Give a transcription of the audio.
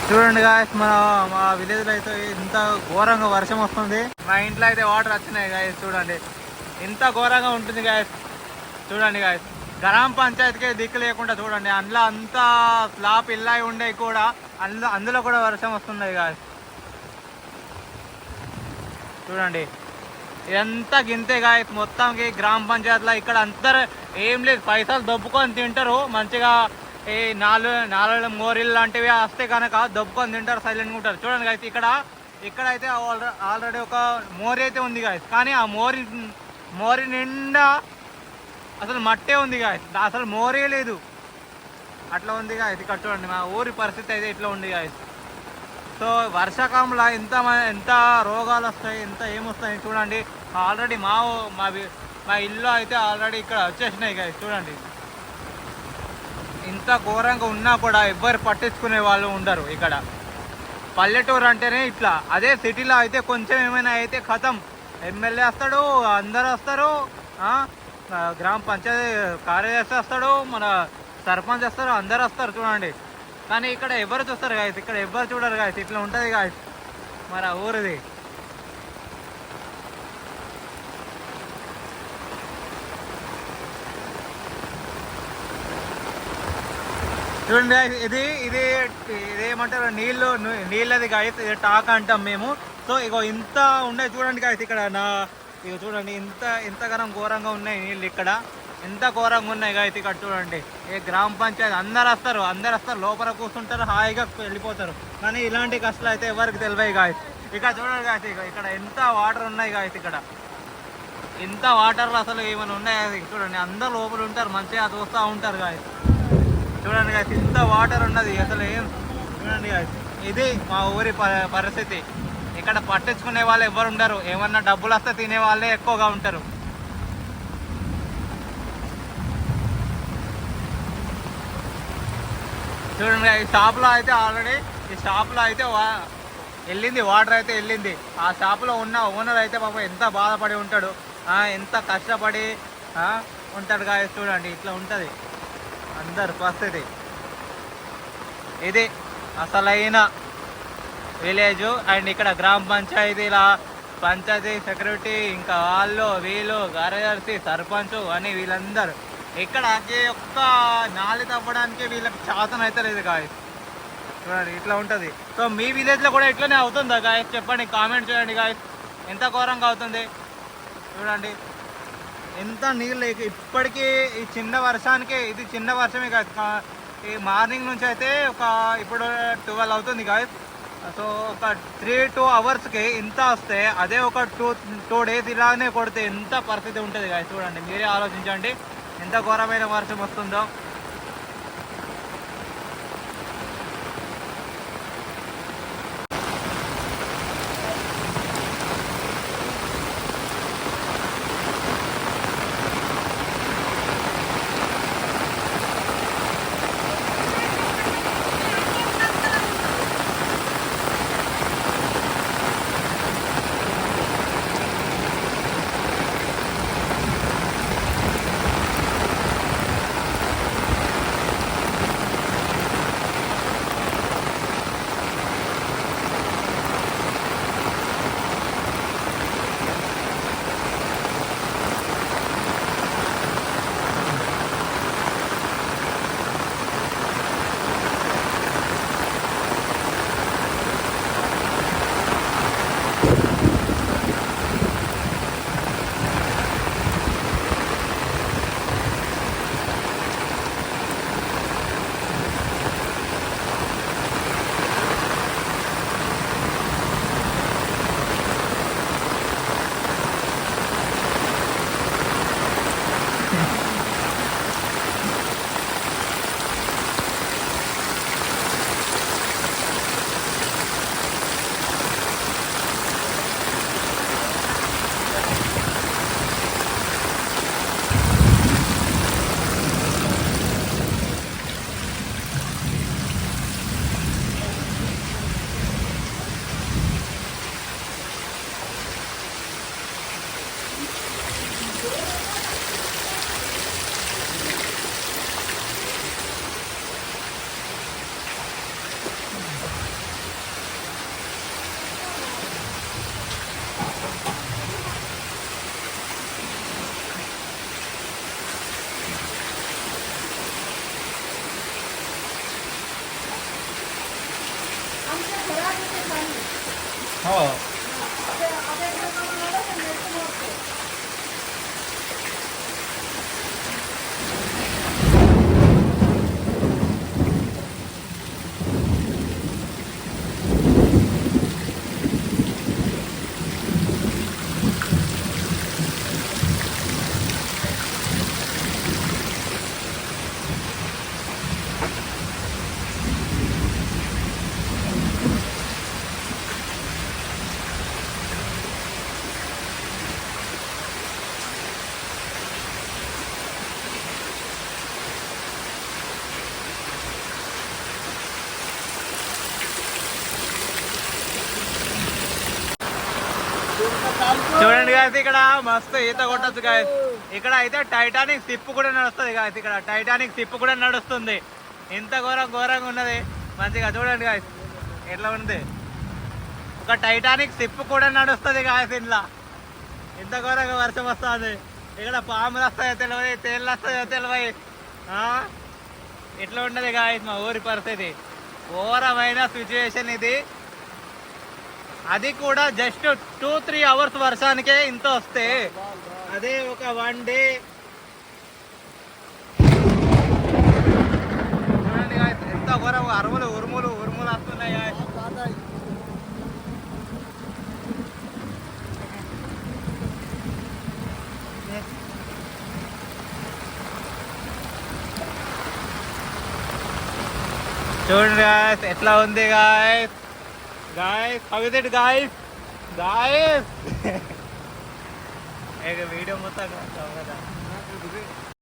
చూడండి గాయస్, మా విలేజ్ లో అయితే ఇంత ఘోరంగా వర్షం వస్తుంది. మా ఇంట్లో అయితే వాటర్ వచ్చినాయి గాయస్. చూడండి ఇంత ఘోరంగా ఉంటుంది గాయస్. చూడండి గాయస్, గ్రామ పంచాయతీకే దిక్కు లేకుండా చూడండి, అందులో అంతా స్లాబ్ ఇల్లాయి ఉండే కూడా అందులో కూడా వర్షం వస్తుంది గాయస్. చూడండి ఇదంతా గింతే గాయస్. మొత్తంకి గ్రామ పంచాయతీలో ఇక్కడ అందరు ఏం లేదు, పైసలు దొబ్బుకొని తింటారు మంచిగా. ఈ నాలుగు మోరీలు లాంటివి వస్తే కనుక దొబ్బుకొని తింటారు, సైలెంట్గా ఉంటారు. చూడండి గాయస్, ఇక్కడైతే ఆల్రెడీ ఒక మోరీ అయితే ఉంది గాయస్. కానీ ఆ మోరీ నిండా అసలు మట్టే ఉంది గాయస్, అసలు మోరీ లేదు. అట్లా ఉంది గాయస్. ఇక్కడ చూడండి మా ఊరి పరిస్థితి అయితే ఇట్లా ఉంది గాయస్. సో వర్షాకాలంలో ఎంత రోగాలు వస్తాయి, ఎంత ఏమొస్తాయి చూడండి. ఆల్రెడీ మా ఇల్లు అయితే ఆల్రెడీ ఇక్కడ వచ్చేసినాయి గాయస్. చూడండి ఇంత ఘోరంగా ఉన్నా కూడా ఎవ్వరు పట్టించుకునే వాళ్ళు ఉండరు. ఇక్కడ పల్లెటూరు అంటేనే ఇట్లా. అదే సిటీలో అయితే కొంచెం ఏమైనా అయితే కథం, ఎమ్మెల్యే వస్తాడు, అందరు వస్తారు, గ్రామ పంచాయతీ కార్యదర్శి వస్తాడు, మన సర్పంచ్ వస్తారు, అందరు వస్తారు. చూడండి కానీ ఇక్కడ ఎవరు చూస్తారు గాయస్, ఇక్కడ ఎవరు చూడరు గాయస్. ఇట్లా ఉంటుంది గాయస్ మరి ఊరిది. చూడండి ఇది ఏమంటారు, నీళ్ళది గాయస్, ఇది టాక్ అంటాం మేము. సో ఇగో ఇంత ఉన్నాయి చూడండి గాయస్. ఇక్కడ ఇక చూడండి ఇంతగానం ఘోరంగా ఉన్నాయి నీళ్ళు. ఇక్కడ ఎంత ఘోరంగా ఉన్నాయి గాయస్. ఇక్కడ చూడండి ఏ గ్రామ పంచాయతీ అందరు వస్తారు, లోపల కూర్చుంటారు, హాయిగా వెళ్ళిపోతారు. కానీ ఇలాంటి కష్టాలు అయితే ఎవరికి తెలివాయి గాయస్. ఇక్కడ చూడండి గాయస్, ఇక్కడ ఎంత వాటర్ ఉన్నాయి గాయస్. ఇక్కడ ఇంత వాటర్లో అసలు ఏమైనా ఉన్నాయి చూడండి. అందరు లోపల ఉంటారు, మంచిగా చూస్తూ ఉంటారు గాయస్. చూడండి గాయస్ ఇంత వాటర్ ఉన్నది అసలు ఏం. చూడండి గాయస్ ఇది మా ఊరి పరిస్థితి. ఇక్కడ పట్టించుకునే వాళ్ళు ఎవరు ఉండరు, ఏమన్నా డబ్బులు వస్తే తినే వాళ్ళే ఎక్కువగా ఉంటారు. చూడండి ఈ షాప్లో అయితే ఆల్రెడీ వెళ్ళింది, వాటర్ అయితే వెళ్ళింది. ఆ షాప్లో ఉన్న ఓనర్ అయితే పాపం ఎంత బాధపడి ఉంటాడు, ఎంత కష్టపడి ఉంటాడు గాయస్. చూడండి ఇట్లా ఉంటుంది అందరు పరిస్థితి. ఇది అసలైన విలేజ్. అండ్ ఇక్కడ గ్రామ పంచాయతీ సెక్రటరీ, ఇంకా వీళ్ళు కార్యదర్శి, సర్పంచ్ అని వీళ్ళందరూ ఇక్కడ ఒక్క నాలి తవ్వడానికి వీళ్ళకి శాతం అయితే లేదు గాయస్. చూడండి ఇట్లా ఉంటుంది. సో మీ విలేజ్లో కూడా ఇట్లనే అవుతుందా గాయస్? చెప్పండి, కామెంట్ చేయండి గాయస్. ఎంత ఘోరంగా అవుతుంది చూడండి. ఎంత నీళ్ళు ఇప్పటికీ ఈ చిన్న వర్షానికి, ఇది చిన్న వర్షమే కాదు, ఈ మార్నింగ్ నుంచి అయితే ఇప్పుడు 12 అవుతుంది గాయస్. సో ఒక 3-2 అవర్స్కి ఇంత వస్తే, అదే ఒక 2 డేస్ ఇలానే కొడితే ఎంత పరిస్థితి ఉంటుంది గాయస్. చూడండి మీరే ఆలోచించండి ఎంత ఘోరమైన వర్షం వస్తుందో. हो. చూడండి గాయస్, ఇక్కడ మస్తు ఈత కొట్టచ్చు గాయస్. ఇక్కడ అయితే టైటానిక్ షిప్ కూడా నడుస్తుంది గాయస్. ఇక్కడ టైటానిక్ షిప్ కూడా నడుస్తుంది. ఇంత ఘోరంగా ఉన్నది. మంచిగా చూడండి గాయస్ ఎట్లా ఉంది. ఒక టైటానిక్ షిప్ కూడా నడుస్తుంది గాయస్. ఇంట్లో ఇంత ఘోరంగా వర్షం వస్తుంది. ఇక్కడ పాములు వస్తాయో తెలియదు, తేళ్ళు వస్తాయో తెలియదు. ఎట్లా ఉండదు గాయస్ మా ఊరి పరిస్థితి. ఘోరమైన సిచ్యువేషన్ ఇది. అది కూడా జస్ట్ 2-3 అవర్స్ వర్షానికే ఇంత వస్తే, అదే ఒక 1 డే చూడండి గాయస్ ఎంత ఘోరం. ఉరుములు వస్తున్నాయి గాయస్. చూడండి గాయస్ ఎట్లా ఉంది guys. how is it guys? Video మొత్తం కదా.